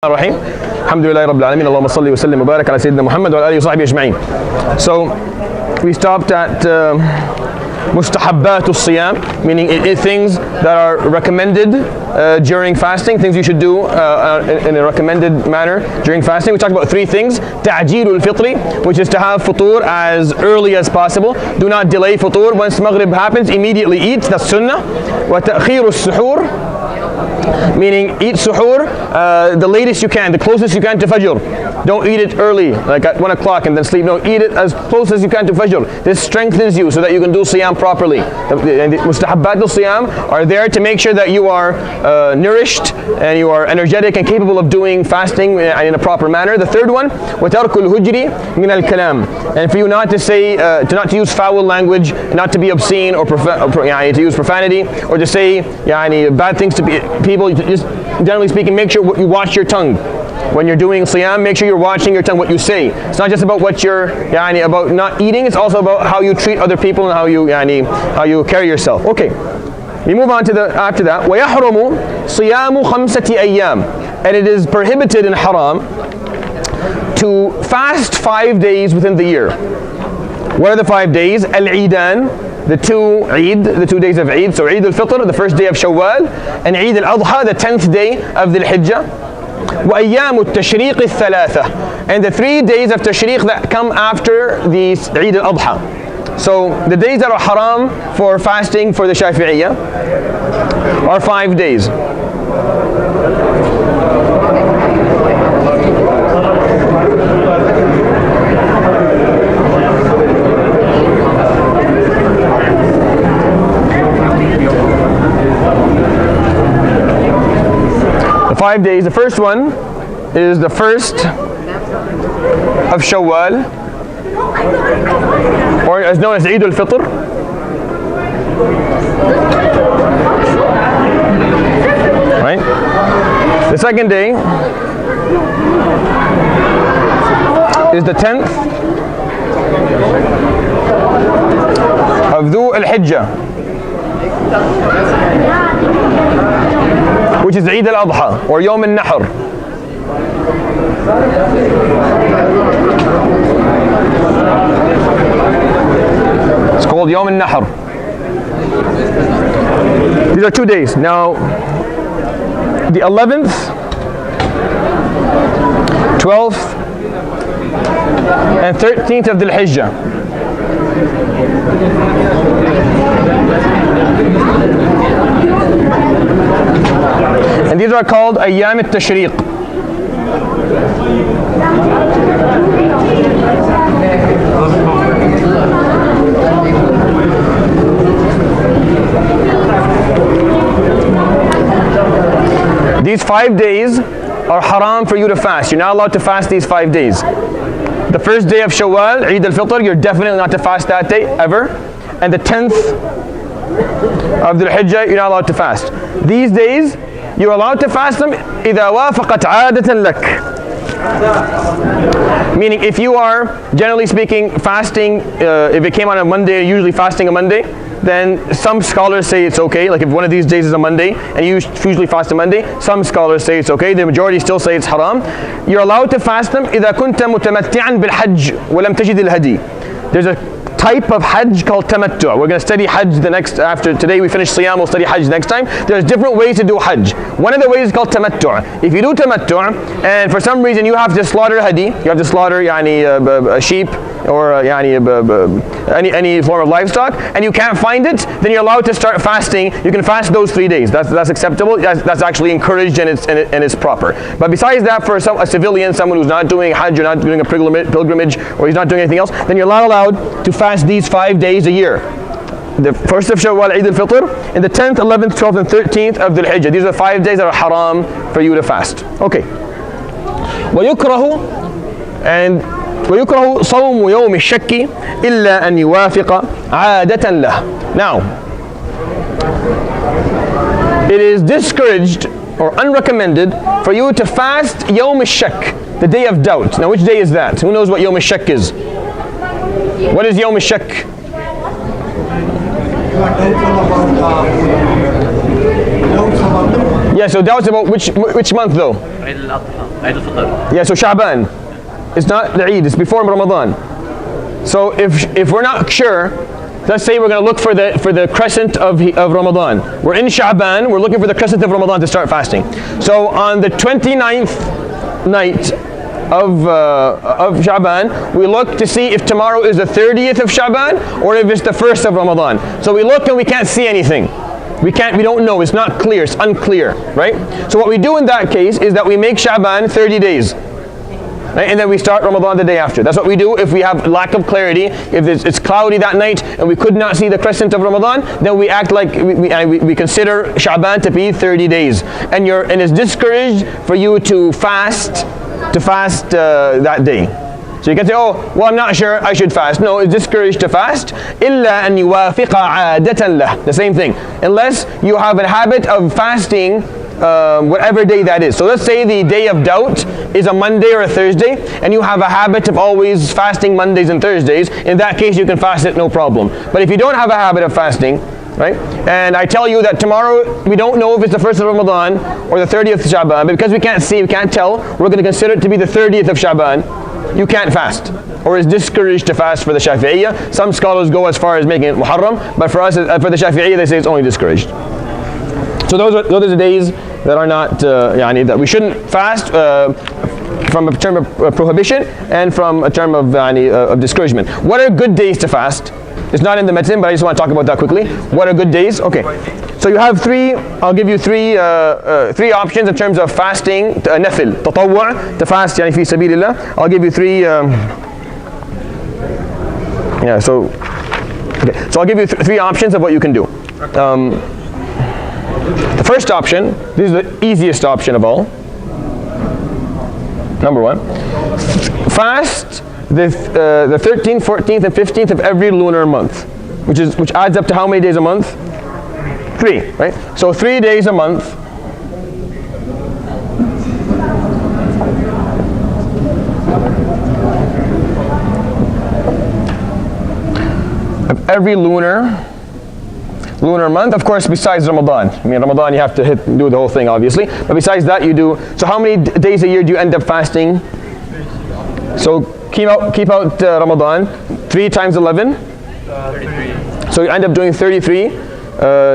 Bismillahir Rahim. Alhamdulillahi Rabbil Alameen. Allahumma salli wa sallim wa barak ala Sayyidina Muhammad wa ala alihi wa sahbihi ajma'in. So we stopped at mustahabbatu siyam, meaning things that are recommended during fasting, things you should do in a recommended manner during fasting. We talked about three things. Ta'jeelul fitri, which is to have futur as early as possible. Do not delay futur. Once maghrib happens, immediately eat. That's sunnah. Wa ta'khiru suhoor, meaning eat suhoor the latest you can, the closest you can to fajr. Don't eat it early, like at 1 o'clock and then sleep. No, eat it as close as you can to fajr. This strengthens you so that you can do siyam properly. The mustahabbat al-siyam are there to make sure that you are nourished and you are energetic and capable of doing fasting in a proper manner. The third one, وَتَرْكُ الْهُجْرِ مِنَ الْكَلَامِ, and for you not to say, not to use foul language, not to be obscene or to use profanity, or to say bad things to people. Just generally speaking, make sure you watch your tongue. When you're doing siyam, make sure you're watching your tongue, what you say. It's not just about what you're, about not eating, it's also about how you treat other people and how you carry yourself. Okay, we move on to after that. وَيَحْرُمُ صِيَامُ خَمْسَةِ أَيَّامٍ, and it is prohibited in haram to fast 5 days within the year. What are the 5 days? Al-Eidan, the two days of Eid. So Eid al-Fitr, the first day of Shawwal, and Eid al-Adha, the 10th day of the Hijjah. وَأَيَّامُ التَّشْرِيقِ الثَّلَاثَةِ, and the 3 days of Tashriq that come after the Eid al-Adha. So the days that are haram for fasting for the Shafi'iyya are 5 days. The 5 days, the first one is the first of Shawwal, or as known as Eid al-Fitr. Right? The second day is the 10th of Dhu al-Hijjah, which is Eid al-Adha or Yawm al-Nahr. It's called Yawm al-Nahr. These are 2 days. Now, the 11th, 12th, and 13th of the Hijjah. And these are called Ayyam al-Tashriq. These 5 days are haram for you to fast. You're not allowed to fast these 5 days. The first day of Shawwal, Eid al-Fitr, you're definitely not to fast that day, ever. And the 10th of the Hijjah, you're not allowed to fast. These days, you're allowed to fast them إِذَا وَافَقَتْ عَادَةً لَكَ. Meaning, if you are, generally speaking, fasting, if it came on a Monday, usually fasting a Monday, then some scholars say it's okay. Like if one of these days is a Monday, and you usually fast a Monday, some scholars say it's okay. The majority still say it's haram. You're allowed to fast them إِذَا كُنْتَ مُتَمَتِّعًا بِالْحَجِّ وَلَمْ تَجِدِ الْهَدِي. There's a type of Hajj called tamattu'. We're going to study Hajj after today we finish Siyam, we'll study Hajj next time. There's different ways to do Hajj. One of the ways is called tamattu'. If you do tamattu' and for some reason you have to slaughter hadi, you have to slaughter a sheep or any form of livestock, and you can't find it, then you're allowed to start fasting. You can fast those 3 days. That's acceptable. That's actually encouraged and it's proper. But besides that, for a civilian, someone who's not doing Hajj or not doing a pilgrimage, or he's not doing anything else, then you're not allowed to fast these 5 days a year. The first of Shawwal, Eid al-Fitr, and the 10th, 11th, 12th, and 13th of the Hijjah. These are 5 days that are haram for you to fast. Okay. ويكره صوم يوم الشك إلا أن يوافق عادة له. Now, it is discouraged or unrecommended for you to fast Yawm al-Shak, the day of doubt. Now, which day is that? Who knows what Yawm al-Shak is? What is Yawm al-Shak? Yeah, so doubts about which month though? Yeah, so Sha'ban. It's not the Eid, it's before Ramadan. So if we're not sure, let's say we're going to look for the crescent of Ramadan. We're in Sha'ban, we're looking for the crescent of Ramadan to start fasting. So on the 29th night of Sha'ban, we look to see if tomorrow is the 30th of Sha'ban or if it's the 1st of Ramadan. So we look and we can't see anything. We don't know, it's not clear, it's unclear, right? So what we do in that case is that we make Sha'ban 30 days. Right? And then we start Ramadan the day after. That's what we do if we have lack of clarity. If it's cloudy that night and we could not see the crescent of Ramadan, then we act like we consider Sha'ban to be 30 days. And it's discouraged for you to fast that day. So you can say, oh, well, I'm not sure I should fast. No, it's discouraged to fast. إِلَّا أَنْ يُوَافِقَ عَادَةً لَهُ. The same thing. Unless you have a habit of fasting whatever day that is. So let's say the day of doubt is a Monday or a Thursday, and you have a habit of always fasting Mondays and Thursdays. In that case, you can fast it, no problem. But if you don't have a habit of fasting, right, and I tell you that tomorrow we don't know if it's the 1st of Ramadan or the 30th of Sha'ban, but because we can't see, we can't tell, we're going to consider it to be the 30th of Sha'ban, you can't fast, or is discouraged to fast for the Shafi'iyya. Some scholars go as far as making it Muharram, but for us, for the Shafi'iyya, they say it's only discouraged. So those are the days that are not, that we shouldn't fast from a term of prohibition and from a term of discouragement. What are good days to fast? It's not in the matn, but I just want to talk about that quickly. What are good days? Okay. So you have I'll give you three options in terms of fasting, nafil, tatawwu', to fast fi sabilillah. I'll give you three, so I'll give you three options of what you can do. The first option, this is the easiest option of all. Number one, fast the 13th, 14th, and 15th of every lunar month, which adds up to how many days a month? 3, right? So 3 days a month. Of every lunar month, of course, besides Ramadan. I mean, Ramadan you have to do the whole thing, obviously. But besides that, you do. So how many days a year do you end up fasting? So keep out Ramadan. 3 times 11? 33. So you end up doing 33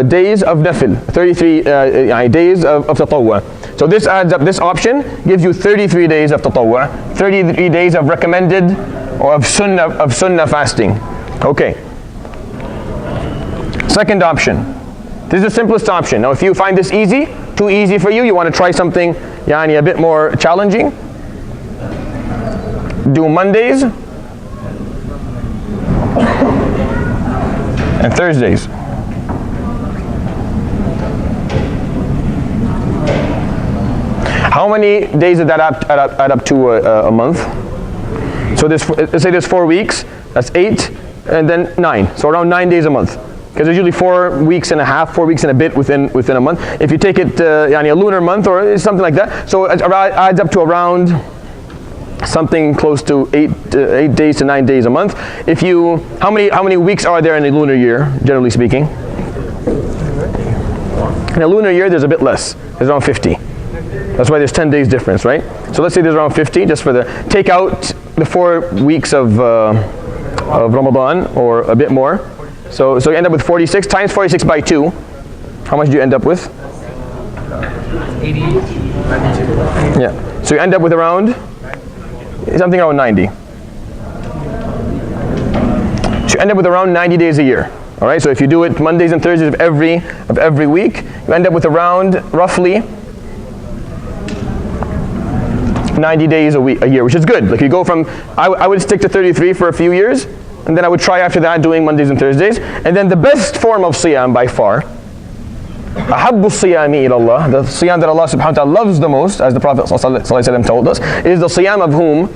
days of nafil. 33 days of tatawwu'. So this adds up. This option gives you 33 days of tatawwu', 33 days of recommended or of sunnah fasting. Okay. Second option. This is the simplest option. Now if you find this too easy for you, you want to try something a bit more challenging, do Mondays and Thursdays. How many days did that add up to a month? So let's say there's 4 weeks, that's 8, and then 9. So around 9 days a month. Because there's usually 4 weeks and a half, 4 weeks and a bit within a month. If you take it a lunar month or something like that, so it adds up to around something close to 8 days to 9 days a month. How many weeks are there in a lunar year, generally speaking? In a lunar year, there's a bit less. There's around 50. That's why there's 10 days difference, right? So let's say there's around 50, just for take out the 4 weeks of Ramadan or a bit more. So you end up with 46 times 46 by 2. How much do you end up with? 80. Yeah. So you end up with something around 90. So you end up with around 90 days a year. All right. So if you do it Mondays and Thursdays of every week, you end up with around roughly 90 days a year, which is good. Like you go from, I would stick to 33 for a few years. And then I would try after that doing Mondays and Thursdays. And then the best form of siyam by far, أَحَبُّ الصِّيَامِ إِلَى اللَّهِ, the siyam that Allah subhanahu wa ta'ala loves the most, as the Prophet ﷺ told us, is the siyam of whom?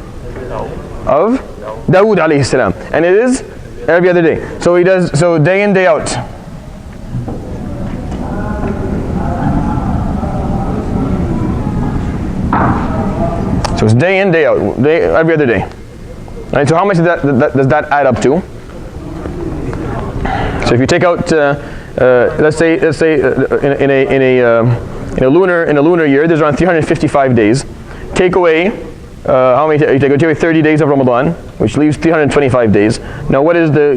Of Dawood alayhi salam. And it is every other day. So he does, day in, day out. So it's day in, day out, every other day. Right, so how much does that add up to? So if you take out, let's say in a In a lunar year, there's around 355 days. Take away how many? You take away 30 days of Ramadan, which leaves 325 days. Now, what is the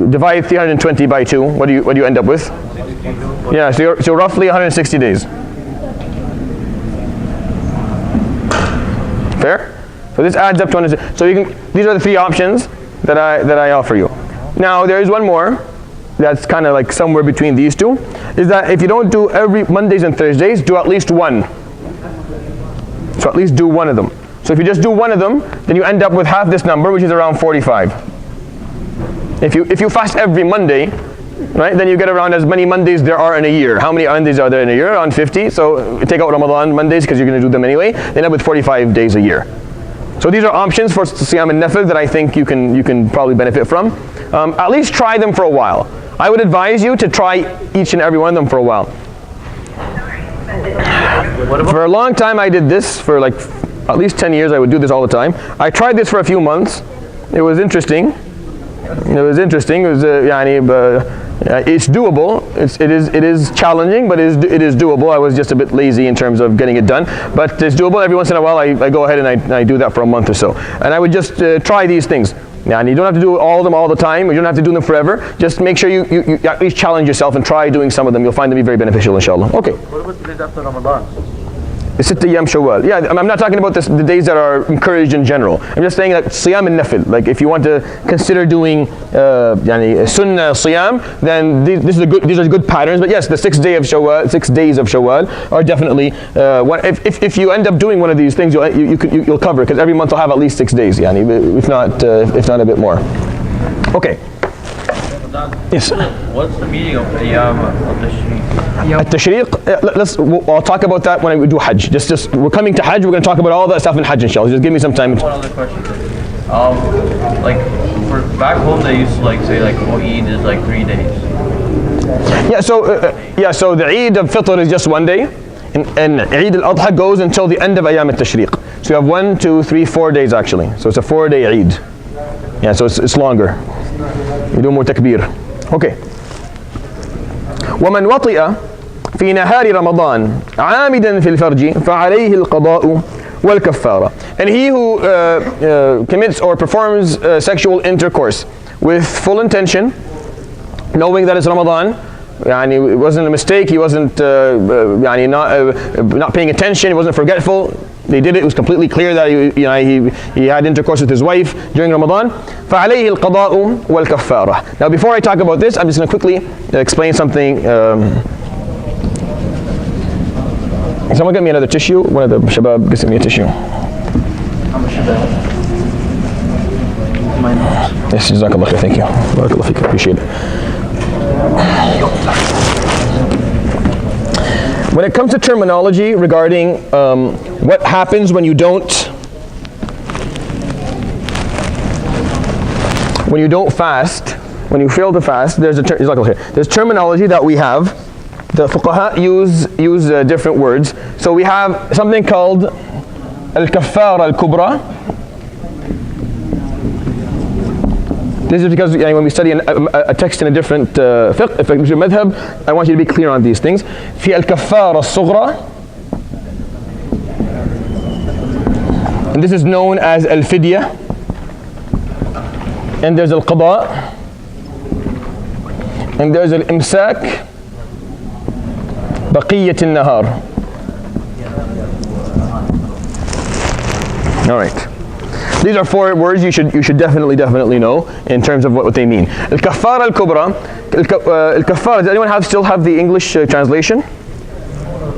divide 320 by 2? What do you end up with? Yeah, so roughly 160 days. Fair? So this adds up to 100. So these are the three options that I offer you. Now there is one more that's kind of like somewhere between these two, is that if you don't do every Mondays and Thursdays, do at least one. So at least do one of them. So if you just do one of them, then you end up with half this number, which is around 45. If you fast every Monday, right, then you get around as many Mondays there are in a year. How many Mondays are there in a year? Around 50. So take out Ramadan Mondays because you're going to do them anyway. Then end up with 45 days a year. So these are options for Siyam al-Nafil that I think you can probably benefit from. At least try them for a while. I would advise you to try each and every one of them for a while. For a long time I did this, for like at least 10 years I would do this all the time. I tried this for a few months. It was interesting. It's doable. It is challenging, but it is doable. I was just a bit lazy in terms of getting it done, but it's doable. Every once in a while I go ahead and I do that for a month or so. And I would just try these things. And you don't have to do all of them all the time. You don't have to do them forever. Just make sure you at least challenge yourself and try doing some of them. You'll find them to be very beneficial, inshallah. Okay. What about the days after Ramadan? It's Ayyam Shawwal. Yeah, I'm not talking about the days that are encouraged in general. I'm just saying that Siyam al-Nafil. Like if you want to consider doing Sunnah Siyam, then these are good patterns. But yes, the 6 days of Shawwal are definitely. If you end up doing one of these things, you'll cover it, because every month will have at least 6 days. If not a bit more. Okay. Yes. What's the meaning of Ayyam At-Tashriq? I'll talk about that when we do Hajj. Just we're coming to Hajj. We're going to talk about all that stuff in Hajj, inshallah. Just give me some time. One other question. Like for back home, they used to say Eid is like 3 days. So the Eid of Fitr is just 1 day, and Eid al-Adha goes until the end of Ayyam At-Tashriq. So you have 1, 2, 3, 4 days actually. So it's a 4-day Eid. Yeah, so it's longer. You do more takbir. Okay. ومن وطئ في نهار رمضان عامدا في الفرج فعليه القضاء والكفارة. And he who commits or performs sexual intercourse with full intention, knowing that it's Ramadan, it wasn't a mistake, he wasn't not paying attention, he wasn't forgetful, they did it, it was completely clear that he had intercourse with his wife during Ramadan. فَعَلَيْهِ الْقَضَاءُ وَالْكَفَّارَةُ. Now before I talk about this, I'm just going to quickly explain something. Someone get me another tissue? One of the shabab gets me a tissue. I'm a shabab. Mine. Yes, jazakallah khair, thank you. Barakallah feek, appreciate it. When it comes to terminology regarding what happens when you don't fast, when you fail to fast, there's terminology that we have. The fuqaha use different words. So we have something called al-kaffara al-kubra. This is because when we study a text in a different fiqh, if it's a madhab, I want you to be clear on these things. في الكفارة الصغرى, and this is known as al-fidya. And there's al-qada, and there's al-imsak, بقية النهار. All right. These are 4 words you should definitely know in terms of what they mean. Al-kaffara al-kubra. Al-kaffara, does anyone still have the English translation?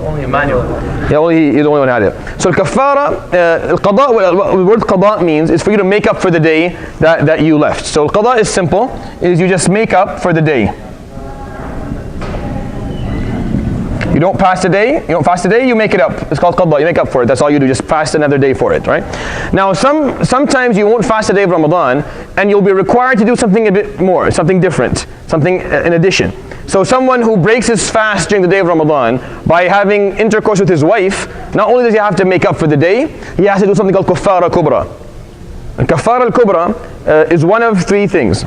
Only Emmanuel. Yeah, he's the only one who had it. So al-kaffara, al-qada, what the word qada means is for you to make up for the day that you left. So al-qada is simple, is you just make up for the day. You don't fast a day, you make it up. It's called qadha, you make up for it. That's all you do, just fast another day for it, right? Now, sometimes you won't fast a day of Ramadan, and you'll be required to do something a bit more, something different, something in addition. So someone who breaks his fast during the day of Ramadan by having intercourse with his wife, not only does he have to make up for the day, he has to do something called kaffara kubra. And kaffara al-kubra is one of 3 things.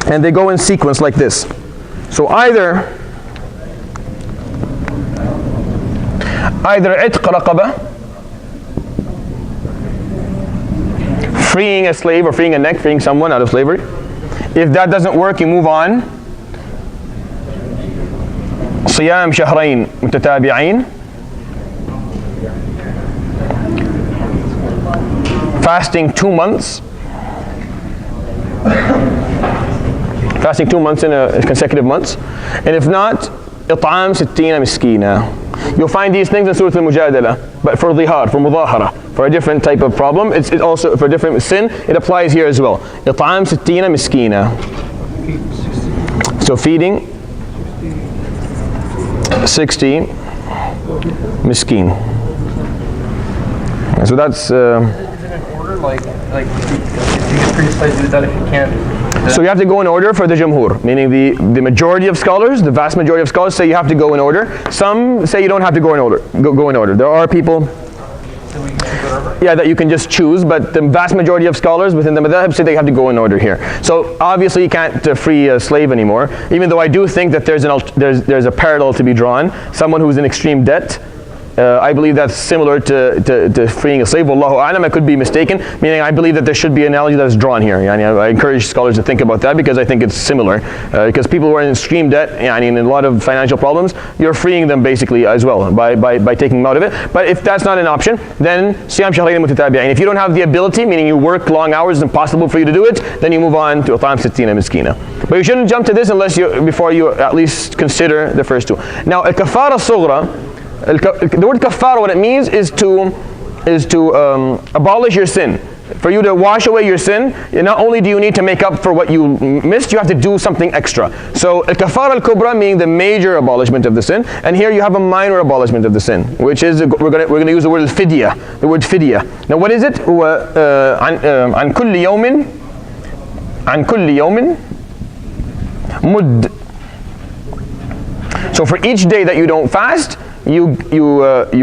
And they go in sequence like this. So either Either itq raqaba, freeing a slave or freeing a neck, freeing someone out of slavery. If that doesn't work, you move on. Siyam shahrayn mutatabi'ain, fasting 2 months. Fasting 2 months in consecutive months. And if not, it'am 60 miskina. You'll find these things in Surah Al-Mujadala, but for dhihar, for mudahara, for a different type of problem. It's also for a different sin. It applies here as well. It'am 60 miskina. So feeding 60 miskin. So that's. Is it in order? Like if you get criticized, do that if you can't. So you have to go in order for the jumhur, meaning the majority of scholars, the vast majority of scholars say you have to go in order. Some say you don't have to go in order. Go in order. There are people, that you can just choose, but the vast majority of scholars within the madhab say they have to go in order here. So obviously you can't free a slave anymore, even though I do think that there's a parallel to be drawn. Someone who's in extreme debt. I believe that's similar to freeing a slave. Wallahu a'lam, I could be mistaken, meaning I believe that there should be an analogy that is drawn here. I encourage scholars to think about that because I think it's similar. Because people who are in extreme debt, and in a lot of financial problems, you're freeing them basically as well by taking them out of it. But if that's not an option, then siyam shahrayn mutatabi'ain. If you don't have the ability, meaning you work long hours, it's impossible for you to do it, then you move on to it'am 60 miskina. But you shouldn't jump to this before you at least consider the first two. Now, al-kafara sughra, the word kafara, what it means is to abolish your sin. For you to wash away your sin, not only do you need to make up for what you missed, you have to do something extra. So al-kafara al-kubra meaning the major abolishment of the sin, and here you have a minor abolishment of the sin, which is we're going to use the word fidya. The word fidya. Now what is it? An kulli yawmin mudd. So for each day that you don't fast, you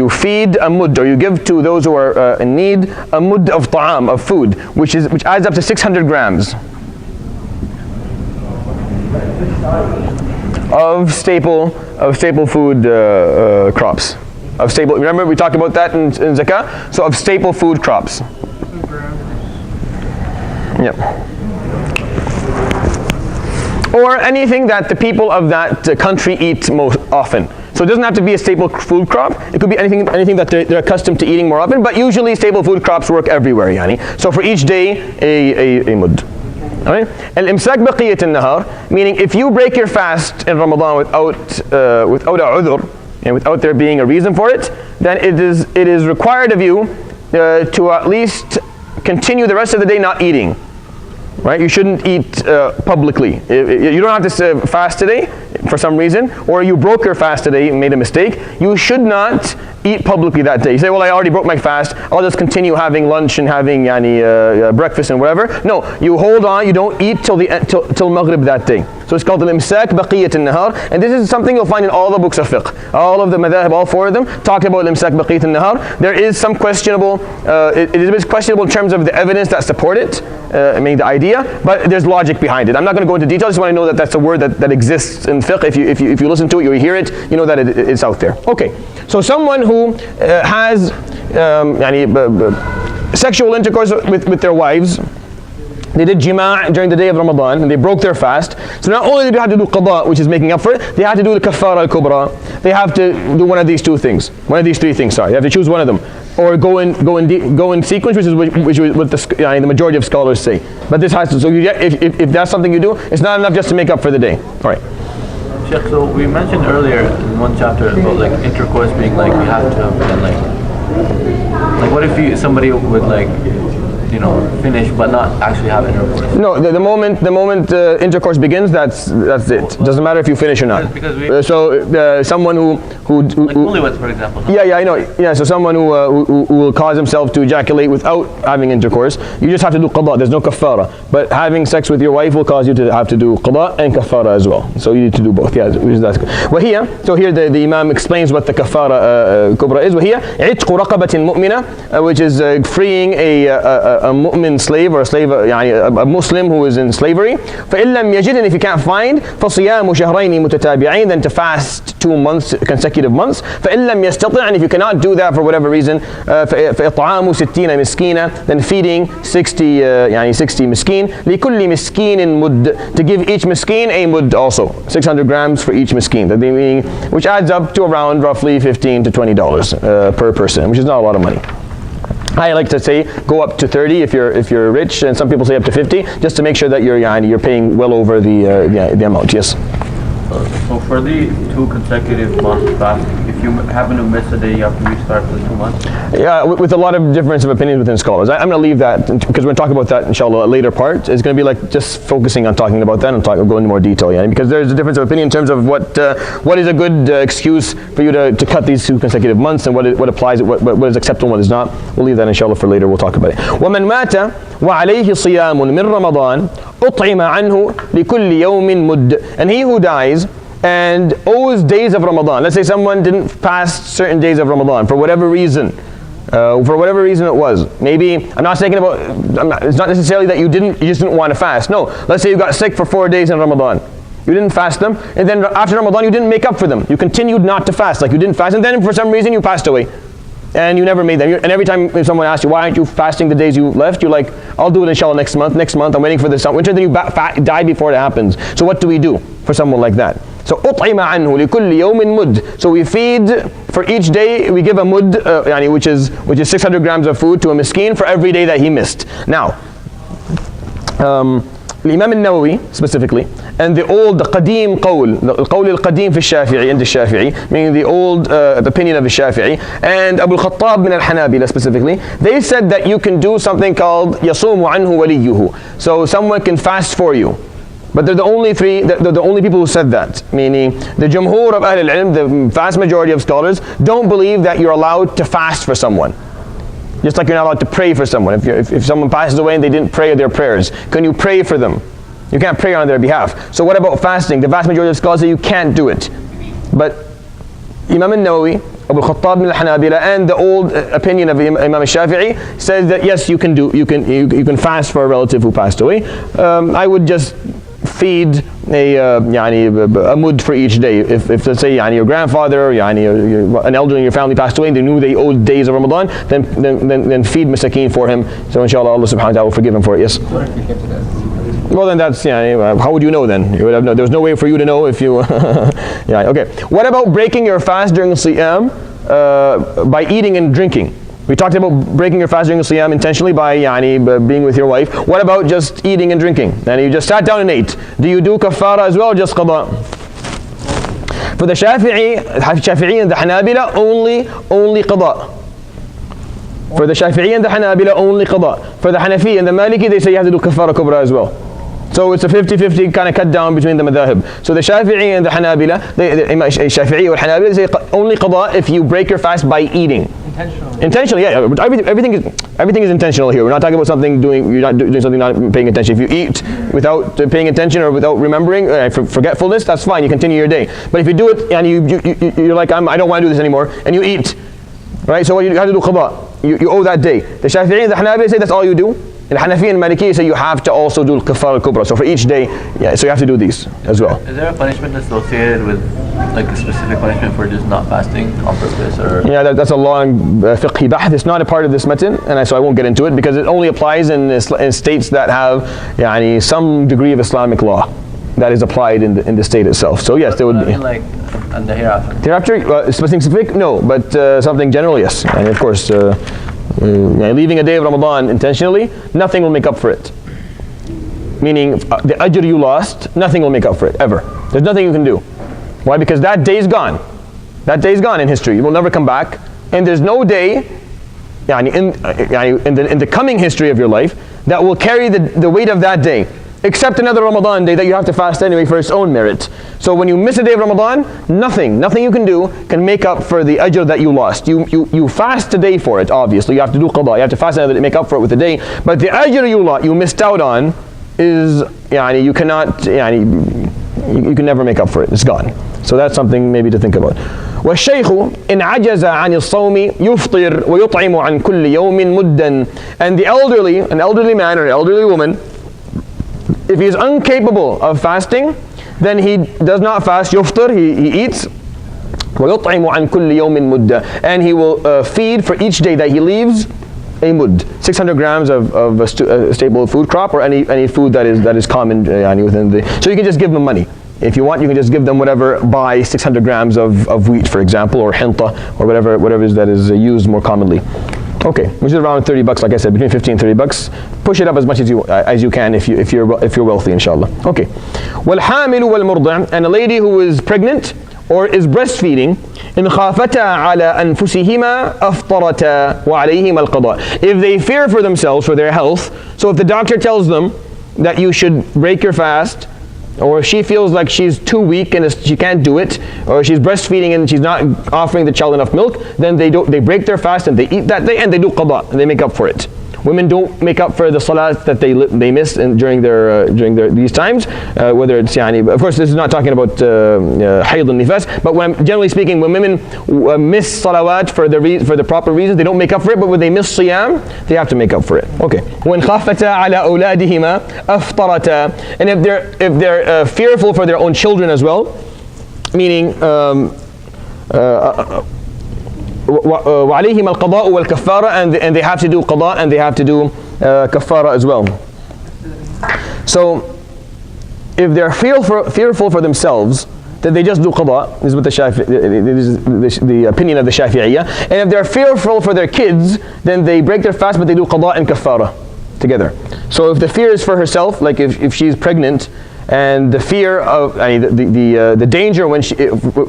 feed a mudd, or you give to those who are in need a mudd of ta'am, of food, which adds up to 600 grams of staple food crops. Remember we talked about that in zakah. So of staple food crops. Yep. Or anything that the people of that country eat most often. So it doesn't have to be a staple food crop. It could be anything that they're accustomed to eating more often, but usually staple food crops work everywhere, So for each day, a mudd. Alright? Al-imsak baqiyat an-nahar, meaning if you break your fast in Ramadan without a udhr, and without there being a reason for it, then it is required of you to at least continue the rest of the day not eating. Right? You shouldn't eat publicly. You don't have to fast today for some reason, or you broke your fast today and made a mistake. You should not eat publicly that day. You say, well, I already broke my fast, I'll just continue having lunch and having breakfast and whatever. No, you hold on, you don't eat till Maghrib that day. So it's called al-imsak baqiyat an-nahar, and this is something you'll find in all the books of fiqh. All of the madhahib, all four of them, talk about al-imsak baqiyat an-nahar. There is some questionable, it is a bit questionable in terms of the evidence that support it, I mean the idea, but there's logic behind it. I'm not going to go into detail, I just want to know that that's a word that exists in fiqh. If you listen to it, you hear it, you know that it's out there. Okay, so someone who has sexual intercourse with their wives, they did jima' during the day of Ramadan and they broke their fast. So not only do they have to do qada, which is making up for it, they have to do the kafara al-kubra. They have to do one of these three things. Sorry, they have to choose one of them, or go in sequence, which is what the majority of scholars say. But this has to. So if that's something you do, it's not enough just to make up for the day. All right. Sheikh, so we mentioned earlier in one chapter about like intercourse being like you have to have like what if somebody would finish but not actually have intercourse? No, the moment intercourse begins, that's it. Doesn't matter if you finish or not. Because someone who like newlyweds, for example. Yeah, I know. Yeah, so someone who will cause himself to ejaculate without having intercourse, you just have to do qada. There's no kafara. But having sex with your wife will cause you to have to do qada and kafara as well. So you need to do both. Yeah, that's good. Well, so here the Imam explains what the kafara kubra is. Well, here, عتق رقبة مؤمنة, which is freeing a a mu'min slave or a slave, a Muslim who is in slavery. فَإِن لَمْ يَجِدْ, and if you can't find, فَصِيَامُ شَهْرَيْنِ مُتَتَابِعَيْن, then to fast 2 months, consecutive months. فَإِن لَمْ يَسْتَطِعْ, and if you cannot do that for whatever reason, فَإِطْعَامُ سِتِّينَ مِسْكِينًا, then feeding 60 miskin. لِكُلِّ مِسْكِينٍ مُدٍّ, to give each miskin a mud also, 600 grams for each miskin, which adds up to around roughly $15 to $20 per person, which is not a lot of money. I like to say go up to 30 if you're rich, and some people say up to 50, just to make sure that you're paying well over the amount. Yes. So for the 2 consecutive months fasting, if you happen to miss a day, you have to restart for 2 months? Yeah, with a lot of difference of opinions within scholars. I'm going to leave that, because we're going to talk about that inshallah a later part. It's going to be like just focusing on talking about that and go into more detail, yeah, because there's a difference of opinion in terms of what is a good excuse for you to cut these 2 consecutive months, and what applies, what is acceptable and what is not. We'll leave that inshallah for later. We'll talk about it. وَمَنْ مَاتَ وَعَلَيْهِ صِيَامٌ مِّن رَمَضَانَ أُطْعِمَ عَنْهُ لِكُلِّ يَوْمٍ مُدٍّ, and he who dies and owes days of Ramadan. Let's say someone didn't fast certain days of Ramadan for whatever reason. It was. Maybe, I'm not thinking about, it's not necessarily that you just didn't want to fast. No, let's say you got sick for 4 days in Ramadan. You didn't fast them, and then after Ramadan you didn't make up for them. You continued not to fast, like you didn't fast, and then for some reason you passed away. And you never made them. And every time if someone asks you, why aren't you fasting the days you left? You're like, I'll do it inshallah next month, I'm waiting for this winter, then you die before it happens. So what do we do for someone like that? So أُطْعِمَ عَنْهُ لِكُلِّ يَوْمٍ مُدٍّ. So we feed, for each day, we give a mud, which is 600 grams of food to a miskin for every day that he missed. Now, Imam al-Nawawi specifically, and the qadim qawl, the qawl al-qadim fi al-Shafi'i, and the Shafi'i, meaning the old opinion of the Shafi'i, and Abu al-Khattab min al-Hanabila specifically, they said that you can do something called yasumu anhu waliyuhu. So someone can fast for you. But they're the only people who said that, meaning the Jumhur of Ahl al-Ilm, the vast majority of scholars, don't believe that you're allowed to fast for someone. Just like you're not allowed to pray for someone. If someone passes away and they didn't pray their prayers, can you pray for them? You can't pray on their behalf. So what about fasting? The vast majority of scholars say you can't do it. But Imam al-Nawawi, Abu Khattab min al-Hanabila, and the old opinion of Imam al-Shafi'i says that yes, you can fast for a relative who passed away. I would just feed a mud for each day. If let's say your grandfather or an elder in your family passed away and they knew they owed days of Ramadan, then feed masakeen for him. So inshallah Allah subhanahu wa ta'ala will forgive him for it. Yes. What if you get to that? Well then that's, how would you know then? You would have there's no way for you to know if you, okay. What about breaking your fast during Siyam by eating and drinking? We talked about breaking your fast during Siyam intentionally by being with your wife. What about just eating and drinking? And you just sat down and ate. Do you do kafara as well or just qada? For the Shafi'i and the Hanabila, only qada. For the Shafi'i and the Hanabila, only qada. For the Hanafi and the Maliki, they say you have to do kafara kubra as well. So it's a 50-50 kind of cut down between the madhahib. So the Shafi'i and the Hanabila, the Shafi'i or Hanabila, they say only qada if you break your fast by eating. Intentionally, yeah. Everything is intentional here. We're not talking about you're not doing something not paying attention. If you eat without paying attention or without remembering, forgetfulness, that's fine. You continue your day. But if you do it and you're like, I don't want to do this anymore, and you eat, right? So you have to do qada. You owe that day. The Shafi'i and the Hanabi say that's all you do. And Hanafi and Maliki say you have to also do kafar al-kubra. So for each day, so you have to do these as well. Is there a punishment associated with, like a specific punishment for just not fasting on purpose, or? Yeah, that's a long fiqhi bahth. It's not a part of this matn, and so I won't get into it because it only applies in states that have some degree of Islamic law that is applied in the state itself. So yes, there would be. Like, and the hereafter. Hereafter, specific? No, but something general, yes. And of course. Leaving a day of Ramadan intentionally, nothing will make up for it. Meaning, the ajr you lost, nothing will make up for it, ever. There's nothing you can do. Why? Because that day is gone. That day is gone in history. It will never come back. And there's no day in the coming history of your life that will carry the weight of that day, except another Ramadan day that you have to fast anyway for its own merit. So when you miss a day of Ramadan, nothing you can do can make up for the ajr that you lost. You fast a day for it, obviously. You have to do qada. You have to fast another day to make up for it with the day. But the ajr you missed out on is, you cannot, You can never make up for it. It's gone. So that's something maybe to think about. والشيخ إن عجز عن الصوم يفطر ويطعم عن كل يوم مدا. And the elderly, an elderly man or an elderly woman, if he is incapable of fasting, then he does not fast. يفطر, he eats. ويطعم عن كل يوم مدا. And he will feed for each day that he leaves a mud, 600 grams of a staple food crop, or any food that is common within the. So you can just give them money. If you want, you can just give them whatever, buy 600 grams of wheat, for example, or hinta, or whatever is that is used more commonly. Okay, which is around 30 bucks, like I said, between 50 and 30 bucks. Push it up as much as you can if you're wealthy, inshallah. Okay. والحامل والمرضع, and a lady who is pregnant or is breastfeeding, إن خافتا على أنفسهما أفطرتا وعليهما القضاء. If they fear for themselves, for their health, so if the doctor tells them that you should break your fast, or she feels like she's too weak and she can't do it, or she's breastfeeding and she's not offering the child enough milk, then they break their fast and they eat that day and they do qada, and they make up for it. Women don't make up for the salat that they missed during these times, whether it's of course this is not talking about hayd and nifas, but generally speaking, when women miss salawat for the proper reasons, they don't make up for it, but when they miss siyam, they have to make up for it. Okay. When khafata ala awladihima aftarata, and if they're fearful for their own children as well, meaning وعليهم القضاء والكفارة, and they have to do qada and they have to do kafara as well. So if they're fearful for themselves, then they just do qada. This is what the opinion of the Shafi'iyya. And if they're fearful for their kids, then they break their fast, but they do qada and kafara together. So if the fear is for herself, like if she's pregnant, and the fear of the danger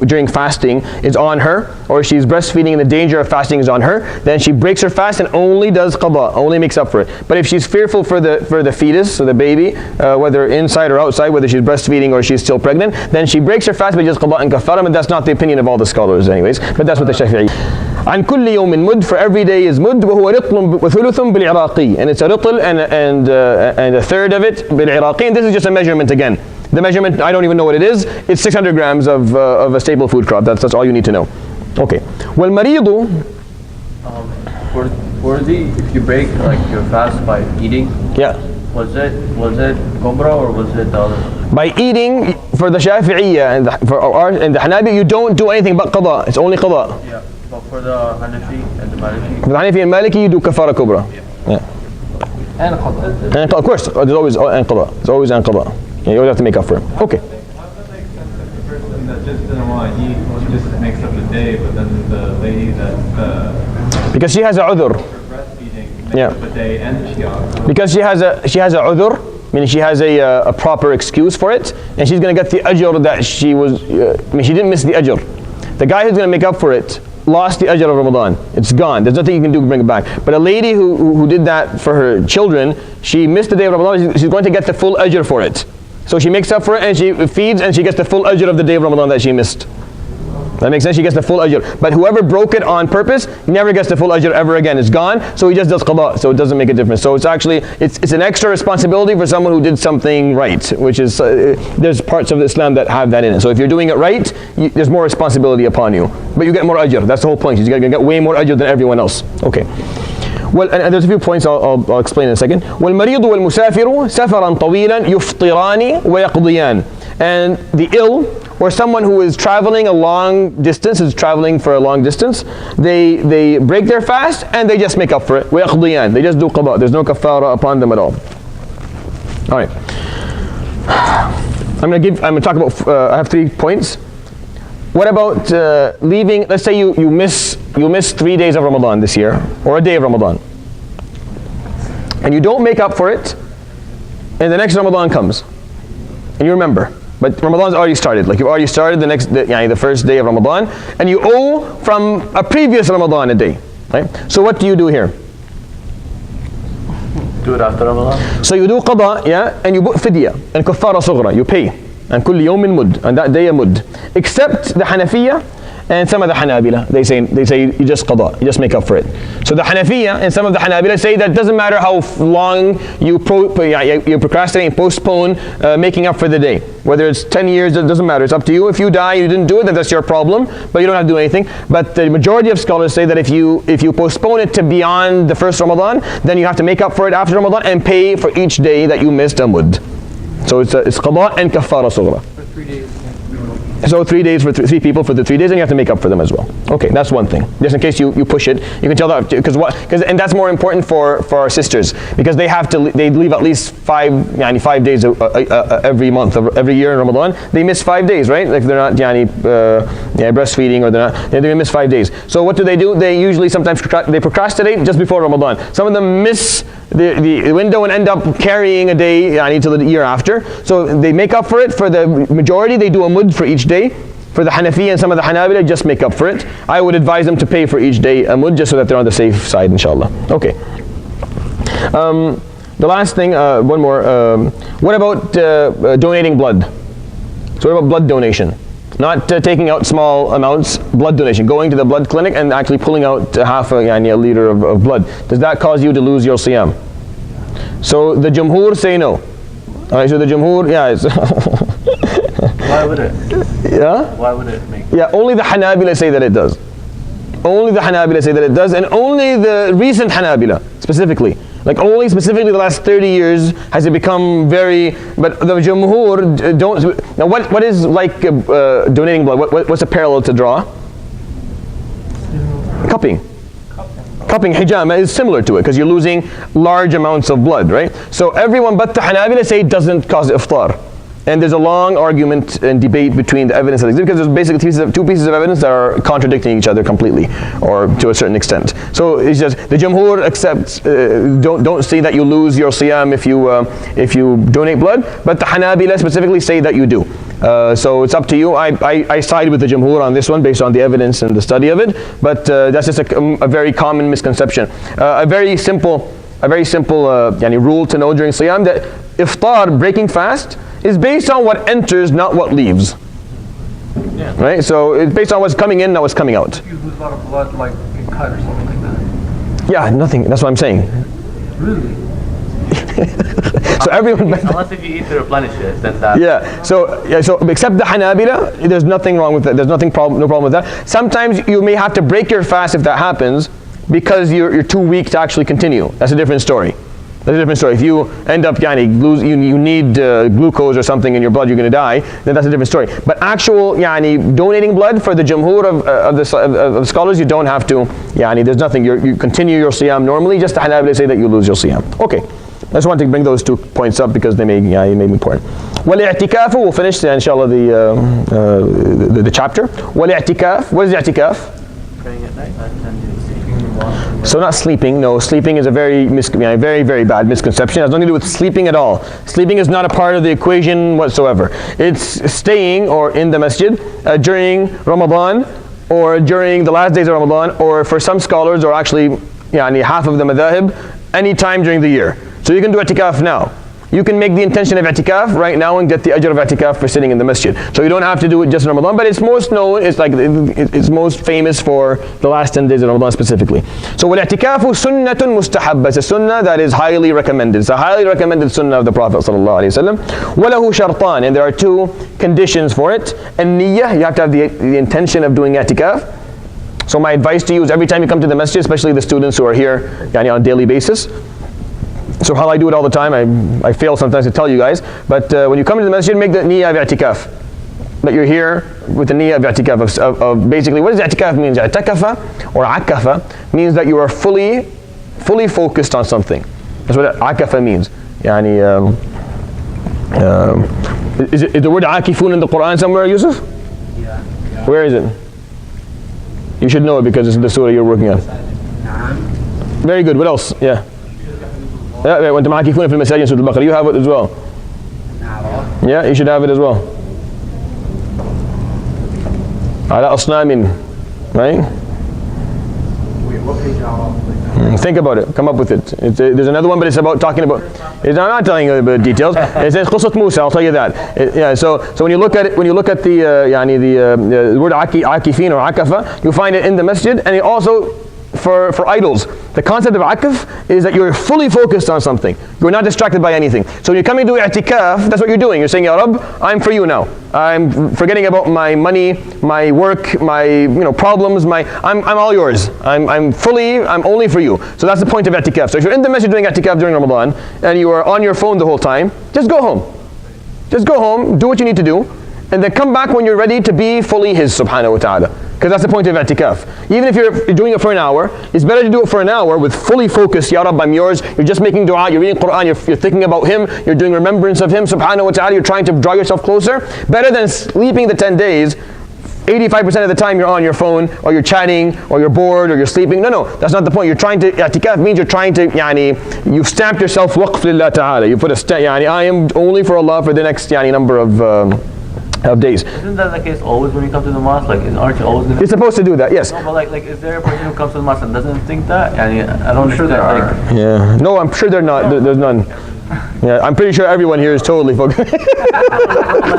during fasting is on her, or she's breastfeeding and the danger of fasting is on her, then she breaks her fast and only does qada, only makes up for it. But if she's fearful for the fetus, so the baby, whether inside or outside, whether she's breastfeeding or she's still pregnant, then she breaks her fast but does qada and kafara. And that's not the opinion of all the scholars anyways, but that's what the Shafi'i. عن كل يوم مد, for every day is mud, وهو رطل وثلث بالعراقي, and it's a rutl and a third of it بالعراقي, and this is just a measurement again. The measurement, I don't even know what it is. It's 600 grams of a staple food crop. That's all you need to know. Okay. والمريض, if you break like your fast by eating, yeah, was it gomra or was it the other? By eating, for the Shafi'iyya and the Hanabi, you don't do anything but qada. It's only qada. Yeah. But for the Hanafi and the Maliki? For the Hanafi and Maliki, you do kafara kubra. Yeah. And qada. And of course, there's always and qada. It's always and qada. You always have to make up for it. Okay. How does that make sense that the person that just doesn't want to eat, she just makes up the day, but then the lady that because she has a udhr. breastfeeding makes up a day and the shiyah. Because she has a udhr, meaning she has a proper excuse for it, and she's going to get the ajr that she was. She didn't miss the ajr. The guy who's going to make up for it lost the ajr of Ramadan. It's gone. There's nothing you can do to bring it back. But a lady who did that for her children, she missed the day of Ramadan. She's going to get the full ajr for it. So she makes up for it and she feeds and she gets the full ajr of the day of Ramadan that she missed. That makes sense? She gets the full ajr. But whoever broke it on purpose never gets the full ajr ever again. It's gone, so he just does qada, so it doesn't make a difference. So it's actually, it's an extra responsibility for someone who did something right, which is, there's parts of Islam that have that in it. So if you're doing it right, there's more responsibility upon you. But you get more ajr, that's the whole point. You're going to get way more ajr than everyone else. Okay. Well, and there's a few points I'll explain in a second. وَالْمَرِيضُ وَالْمُسَافِرُ سَفَرًا طَوِيلًا يُفْطِرَانِ وَيَقْضِيَانِ. And the ill, or someone who is traveling a long distance, is traveling for a long distance, they break their fast and they just make up for it. وَيَقْضِيَانِ. They just do qada. There's no kafara upon them at all. All right. I'm going to talk about, I have 3 points. What about leaving, let's say you miss 3 days of Ramadan this year, or a day of Ramadan, and you don't make up for it, and the next Ramadan comes, and you remember, but Ramadan's already started, like you've already started the first day of Ramadan, and you owe from a previous Ramadan a day, right? So what do you do here? Do it after Ramadan? So you do qada, yeah, and you put fidya, and kuffara sughra, you pay. And kulli yawmin mud, and that day a mud. Except the Hanafiya and some of the Hanabila, they say you just qada, you just make up for it. So the Hanafiya and some of the Hanabila say that it doesn't matter how long you procrastinate and postpone making up for the day. Whether it's 10 years, it doesn't matter. It's up to you. If you die, you didn't do it, then that's your problem, but you don't have to do anything. But the majority of scholars say that if you postpone it to beyond the first Ramadan, then you have to make up for it after Ramadan and pay for each day that you missed a mud. So it's qada and kaffara sughra. For 3 days. So 3 days for three people for the 3 days, and you have to make up for them as well. Okay, that's one thing. Just in case you push it, you can tell that and that's more important for our sisters, because they leave at least 5 days every month, every year in Ramadan. They miss 5 days, right? Like they're not breastfeeding, or they miss 5 days. So what do? They usually sometimes they procrastinate just before Ramadan. Some of them miss the window and end up carrying a day till the year after. So they make up for it. For the majority, they do a mud for each day. For the Hanafi and some of the Hanabila, just make up for it. I would advise them to pay for each day a mud, just so that they're on the safe side, inshallah. Okay. The last thing, one more. What about donating blood? So what about blood donation? Not taking out small amounts, blood donation. Going to the blood clinic and actually pulling out half a liter of blood. Does that cause you to lose your siyam? So the Jumhur say no. Alright, so the Jumhur, it's Why would it? Yeah? Why would it make? Yeah, only the Hanabila say that it does. Only the Hanabila say that it does, and only the recent Hanabila specifically. Like only specifically the last 30 years has it become very. But the Jumhur don't. Now, what is like donating blood? What's a parallel to draw? Cupping. Cupping, hijama, is similar to it, because you're losing large amounts of blood, right? So everyone but the Hanabila say it doesn't cause iftar. And there's a long argument and debate between the evidence that exists, because there's basically two pieces of evidence that are contradicting each other completely, or to a certain extent. So it's just the Jumhur accepts, don't say that you lose your siyam if you donate blood, but the Hanabila specifically say that you do. So it's up to you. I side with the Jumhur on this one based on the evidence and the study of it, but that's just a very common misconception. A very simple rule to know during siyam, that iftar, breaking fast, is based on what enters, not what leaves. Yeah. Right? So it's based on what's coming in, not what's coming out. You lose a lot of blood, like get cut or something like that. Yeah, nothing. That's what I'm saying. Really? So everyone. Unless if you eat to replenish it, then that. Yeah. So except the Hanabila, there's nothing wrong with that. There's no problem with that. Sometimes you may have to break your fast if that happens, because you're too weak to actually continue. That's a different story. That's a different story. If you end up you need glucose or something in your blood, you're going to die, then that's a different story. But actual donating blood, for the Jumhur of the scholars, you don't have to. There's nothing. You continue your siyam normally. Just the Hanabila say that you lose your siyam. Okay. I just wanted to bring those 2 points up because they may be important. Wal-i'tikafu, we'll finish inshallah the chapter. Wal-i'tikaf, what is i'tikaf? Praying at night and So not sleeping. No, sleeping is a very very bad misconception. It has nothing to do with sleeping at all. Sleeping is not a part of the equation whatsoever. It's staying or in the masjid during Ramadan, or during the last days of Ramadan, or for some scholars, or actually half of the madhahib, any time during the year. So you can do i'tikaf now. You can make the intention of i'tikaf right now and get the ajr of i'tikaf for sitting in the masjid. So you don't have to do it just in Ramadan, but it's most known, it's most famous for the last 10 days of Ramadan specifically. So wal-i'tikafu sunnatun mustahabba. It's a sunnah that is highly recommended. It's a highly recommended sunnah of the Prophet sallallahu alaihi wasallam. Walahu shartan, and there are 2 conditions for it. And niyyah, you have to have the intention of doing i'tikaf. So my advice to you is, every time you come to the masjid, especially the students who are here on a daily basis, so how I do it all the time, I fail sometimes to tell you guys, but when you come to the masjid, make the niyyah of i'tikaf. That you're here with the niyyah of i'tikaf, of basically, what does i'tikaf mean? I'takafa or akafa means that you are fully focused on something. That's what akafa means. Is the word akifun in the Quran somewhere, Yusuf? Yeah. Where is it? You should know it because it's the surah you're working on. Very good. What else? Yeah. وَأَنْتُمْ عَاكِفُونَ فِي الْمَسَاجِدِ Surah Al-Baqarah. You have it as well. Yeah, you should have it as well. عَلَى أَصْنَامٍ. Right? what page are Think about it. Come up with it. There's another one, but it's about talking about. I'm not telling you the details. It says Qusat Musa. I'll tell you that. Yeah. So when you look at it, when you look at the the word akifin or akafa, you'll find it in the masjid, and it also for idols. The concept of akif is that you're fully focused on something. You're not distracted by anything. So when you're coming to i'tikaf, that's what you're doing. You're saying, Ya Rabb, I'm for you now. I'm forgetting about my money, my work, my problems. I'm all yours. I'm only for you. So that's the point of i'tikaf. So if you're in the masjid doing i'tikaf during Ramadan and you are on your phone the whole time, just go home. Just go home, do what you need to do, and then come back when you're ready to be fully His subhanahu wa ta'ala. Because that's the point of i'tikaf. Even if you're doing it for an hour, it's better to do it for an hour with fully focused, Ya Rabb, I'm yours. You're just making dua, you're reading Quran, you're thinking about Him, you're doing remembrance of Him, subhanahu wa ta'ala, you're trying to draw yourself closer. Better than sleeping the 10 days, 85% of the time you're on your phone, or you're chatting, or you're bored, or you're sleeping. No, that's not the point. You're trying to, i'tikaf means you're trying to, you've stamped yourself waqf lillah ta'ala. You put a stamp, I am only for Allah for the next number of days. Isn't that the case always when you come to the mosque? Like, aren't you always going to... You're supposed to do that, yes. No, but like, is there a person who comes to the mosque and doesn't think that? I don't sure there are. Yeah. No, I'm sure they're not. There's none. Yeah, I'm pretty sure everyone here is totally focused.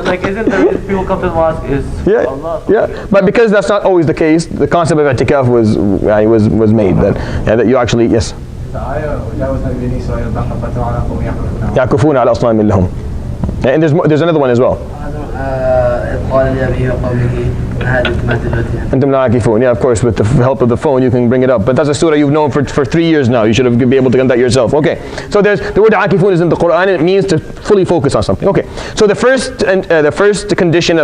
Like, isn't the reason people come to the mosque is Allah? Yeah. But because that's not always the case, the concept of i'tikaf was made that you actually, yes. يعكفون على أصنام لهم. And there's another one as well. Yeah, of course, with the help of the phone you can bring it up. But that's a surah you've known for 3 years now. You should have been able to get that yourself. Okay. So there's the word akifun is in the Quran, and it means to fully focus on something. Okay. So the first condition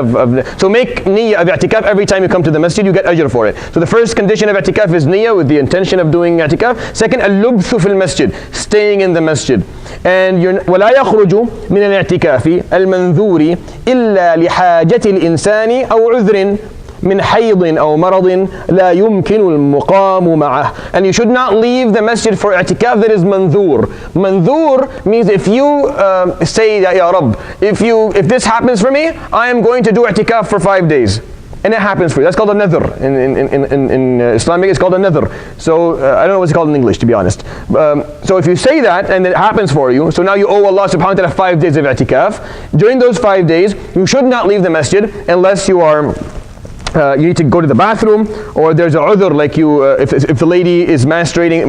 so make niyyah of i'tikaf every time you come to the masjid, you get ajr for it. So the first condition of i'tikaf is niyyah, with the intention of doing i'tikaf. Second, al-lubthu fil masjid, staying in the masjid. And ولا يخرج من الاعتكاف المنذور إلا لحاجة الإنسان أو عذر من حيض أو مرض لا يمكن المقام معه. And you should not leave the masjid for i'tikaf that is manzur. Manzur means if you say, Ya Rabb, if this happens for me, I am going to do i'tikaf for 5 days. And it happens for you. That's called a nadhr. In Islamic, it's called a nadhr. So I don't know what's called in English, to be honest. So if you say that and it happens for you, so now you owe Allah subhanahu wa ta'ala 5 days of i'tikaf. During those 5 days, you should not leave the masjid unless you are you need to go to the bathroom, or there's a udhr, like if the lady is menstruating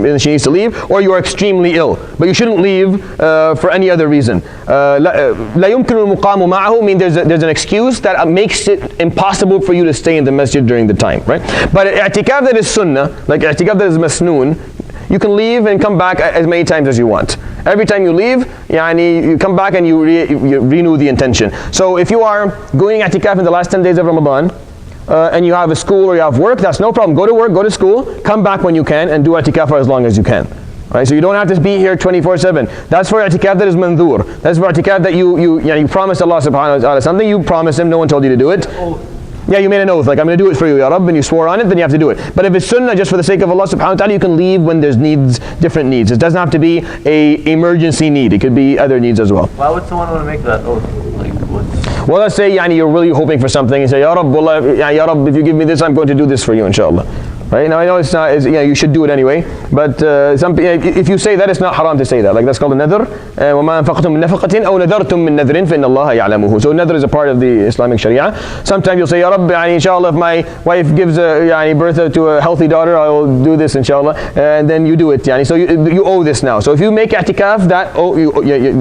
and she needs to leave, or you are extremely ill. But you shouldn't leave for any other reason. لا يمكن المقام معه means there's an excuse that makes it impossible for you to stay in the masjid during the time, right? But i'tikaf that is sunnah, like i'tikaf that is masnoon, you can leave and come back as many times as you want. Every time you leave, you come back and you renew the intention. So if you are going i'tikaf in the last 10 days of Ramadan, and you have a school or you have work, that's no problem. Go to work, go to school, come back when you can, and do i'tikaf for as long as you can. Right? So you don't have to be here 24/7. That's for i'tikaf that is manzur. That's for i'tikaf that you promised Allah subhanahu wa ta'ala something, you promised Him, no one told you to do it. Yeah, you made an oath, like I'm going to do it for you, Ya Rabb, and you swore on it, then you have to do it. But if it's sunnah, just for the sake of Allah subhanahu wa ta'ala, you can leave when there's different needs. It doesn't have to be a emergency need. It could be other needs as well. Why would someone want to make that oath? Like, well, let's say you're really hoping for something and say, Ya Rabb, wallah, Ya Rabb, if you give me this, I'm going to do this for you, inshallah. Right? Now I know it's not, you should do it anyway, but if you say that, it's not haram to say that. Like that's called a nadhr. وَمَا أَنفَقْتُم مِّن نَفَقَةٍ أَوْ نَذَرْتُم مِّن نَذْرٍ فَإِنَّ اللَّهَ يَعْلَمُهُ. So nadhr is a part of the Islamic Sharia. Sometimes you'll say, Ya Rabb, inshallah, if my wife gives birth to a healthy daughter, I will do this, inshallah, and then you do it. So you owe this now. So if you make i'tikaf,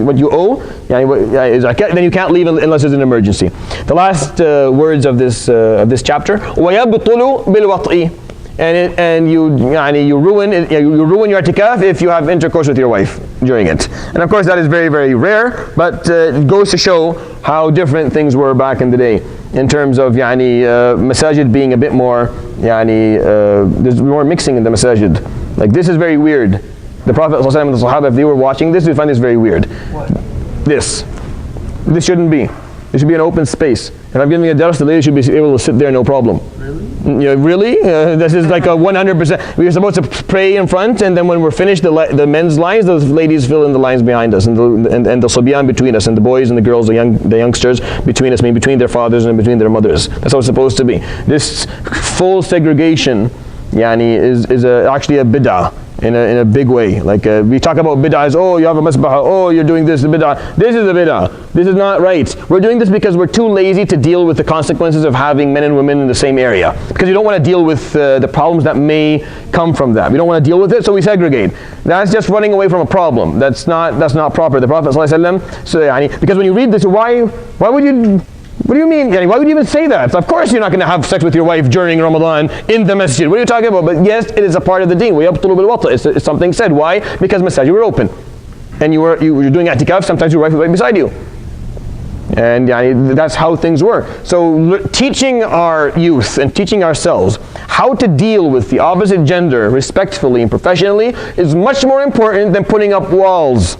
what you owe, then you can't leave unless there's an emergency. The last words of this chapter, وَيَبْطُلُ بِالْوَطْءِ. And you ruin your i'tikaf if you have intercourse with your wife during it. And of course that is very, very rare, but it goes to show how different things were back in the day in terms of masajid being a bit more there's more mixing in the masajid. Like this is very weird. The Prophet ﷺ and the Sahaba, if they were watching this, they would find this very weird. What? This shouldn't be. There should be an open space. If I'm giving a dars, the lady should be able to sit there, no problem. Really? Really? This is like a 100%. We're supposed to pray in front, and then when we're finished, the men's lines, those ladies fill in the lines behind us, and the subyan between us, and the boys and the girls, the youngsters between us, between their fathers and between their mothers. That's how it's supposed to be. This full segregation is actually a bid'ah in a big way. Like we talk about bid'ah as, oh, you have a masbah, oh, you're doing this, bid'ah. This is a bid'ah. This is not right. We're doing this because we're too lazy to deal with the consequences of having men and women in the same area. Because you don't want to deal with the problems that may come from that. We don't want to deal with it, so we segregate. That's just running away from a problem. That's not proper. The Prophet ﷺ, so, because when you read this, why would you... What do you mean? Why would you even say that? Of course you're not going to have sex with your wife during Ramadan in the masjid. What are you talking about? But yes, it is a part of the deen. It's something said. Why? Because masajid were open. And you were doing i'tikaf, sometimes your wife was right beside you. And that's how things work. So teaching our youth and teaching ourselves how to deal with the opposite gender respectfully and professionally is much more important than putting up walls.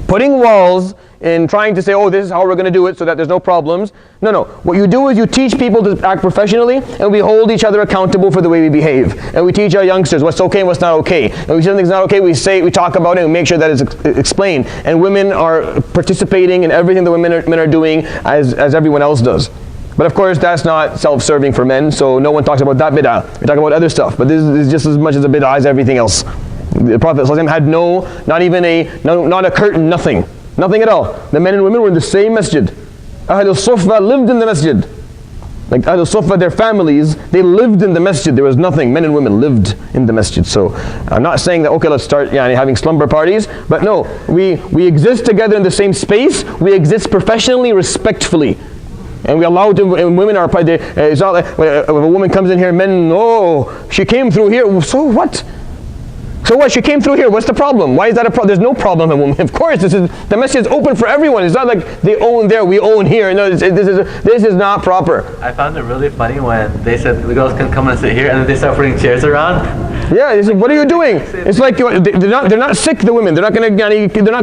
Putting walls and trying to say, oh, this is how we're going to do it so that there's no problems. No. What you do is you teach people to act professionally, and we hold each other accountable for the way we behave. And we teach our youngsters what's okay and what's not okay. And we say something's not okay, we talk about it and make sure that it's explained. And women are participating in everything the men are doing as everyone else does. But of course, that's not self-serving for men, so no one talks about that bid'ah. We talk about other stuff, but this is just as much as a bid'ah as everything else. The Prophet ﷺ had not a curtain, nothing. Nothing at all. The men and women were in the same masjid. Ahlul Sufa lived in the masjid. Like Ahlul Sufa, their families, they lived in the masjid. There was nothing. Men and women lived in the masjid. So I'm not saying that, okay, let's start having slumber parties. But no, we exist together in the same space. We exist professionally, respectfully. And we allow them, and women are, it's not like, if a woman comes in here, men, oh, she came through here. So what? So what? She came through here. What's the problem? Why is that a problem? There's no problem in women. Of course, the masjid is open for everyone. It's not like they own there, we own here. No, this is not proper. I found it really funny when they said the girls can come and sit here, and then they start putting chairs around. Yeah, they said, what are you doing? It's like they're not sick. The women, they're not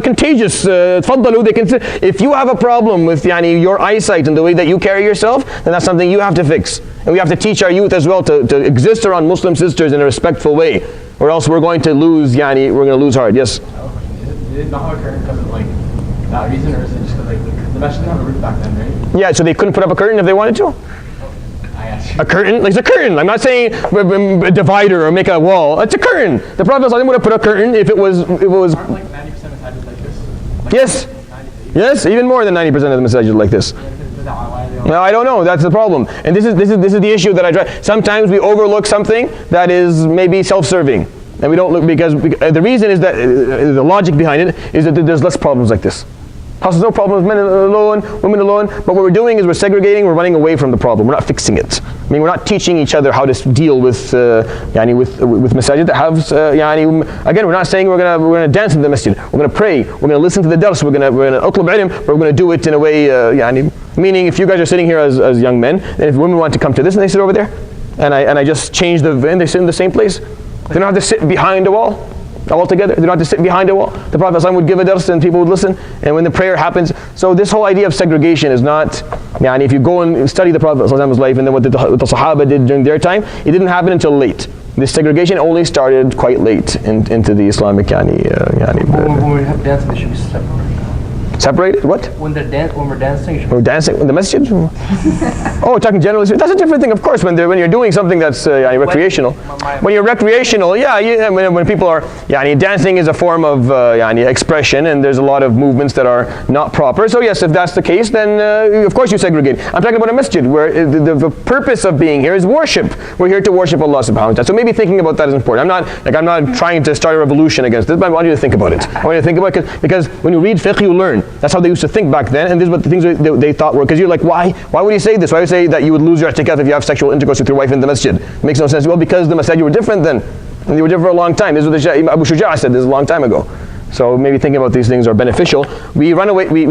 contagious. تفضلوا, they can sit. If you have a problem with your eyesight and the way that you carry yourself, then that's something you have to fix. And we have to teach our youth as well to exist around Muslim sisters in a respectful way. Or else we're going to lose, we're going to lose hard. Yes? Did not have a curtain because of that reason, or is it just because the masjid didn't have a roof back then, right? Yeah, so they couldn't put up a curtain if they wanted to? I asked you. A curtain? It's a curtain. I'm not saying a divider or make a wall. It's a curtain. The Prophet would have put a curtain if it was... Aren't like 90% of masajid like this? Yes. Yes, even more than 90% of the masajid like this. No, I don't know. That's the problem. And this is the issue that I try. Sometimes we overlook something that is maybe self-serving, and we don't look because the reason is that the logic behind it is that there's less problems like this. There's no problems, men alone, women alone. But what we're doing is we're segregating. We're running away from the problem. We're not fixing it. I mean, we're not teaching each other how to deal with masajid that have again, we're not saying we're gonna dance in the masjid. We're gonna pray. We're gonna listen to the dars. We're gonna utlub ilm. But we're gonna do it in a way meaning if you guys are sitting here as young men, and if women want to come to this and they sit over there, and I just change and they sit in the same place. They don't have to sit behind a wall. All together, they don't have to sit behind a wall. The Prophet ﷺ would give a dars and people would listen, and when the prayer happens, so this whole idea of segregation is not, if you go and study the Prophet ﷺ's life and then what the Sahaba did during their time, it didn't happen until late. This segregation only started quite late into the Islamic When we have dancing, they should be separate. Separated? What? When we're dancing, we're dancing in the masjid? Oh, talking generally. That's a different thing, of course. When you're doing something that's recreational. When you're recreational, when people are dancing is a form of expression, and there's a lot of movements that are not proper. So yes, if that's the case, then of course you segregate. I'm talking about a masjid where the purpose of being here is worship. We're here to worship Allah subhanahu wa ta'ala. So maybe thinking about that is important. I'm not trying to start a revolution against this, but I want you to think about it. I want you to think about it because when you read fiqh, you learn. That's how they used to think back then, and this is what the things they thought were. Because you're like, why would he say this? Why would he say that you would lose your i'tikaf if you have sexual intercourse with your wife in the masjid? It makes no sense. Well, because the masjid were different then, and they were different for a long time. This is what Abu Shuja said. This is a long time ago. So maybe thinking about these things are beneficial. We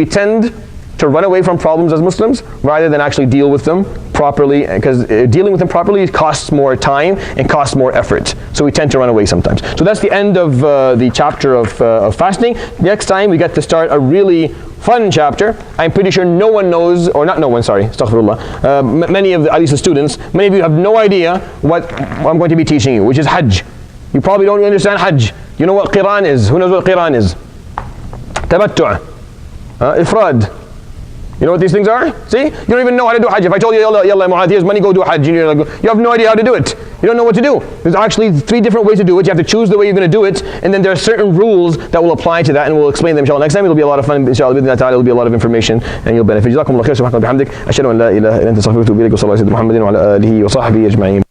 tend to run away from problems as Muslims rather than actually deal with them properly, because dealing with them properly costs more time and costs more effort. So we tend to run away sometimes. So that's the end of the chapter of fasting. Next time we get to start a really fun chapter. I'm pretty sure no one knows, or not no one, sorry, astaghfirullah. Many of the Alisa students, many of you have no idea what I'm going to be teaching you, which is Hajj. You probably don't understand Hajj. You know what Qiran is? Who knows what Qiran is? Tamattu', Ifrad. You know what these things are? See? You don't even know how to do Hajj. If I told you, yalla, yalla, Mu'adh, here's money, go do Hajj. You have no idea how to do it. You don't know what to do. There's actually 3 different ways to do it. You have to choose the way you're going to do it, and then there are certain rules that will apply to that, and we'll explain them inshallah next time. It'll be a lot of fun, inshallah, it'll be a lot of information, and you'll benefit. Jazakumullah khair, subhanahu wa bihamdik, ashhadu an la ilaha illa anta astaghfiruka wa atubu ilayk, wa sallallahu ala sayyidina Muhammadin wa ala alihi wa sahbihi ajma'in.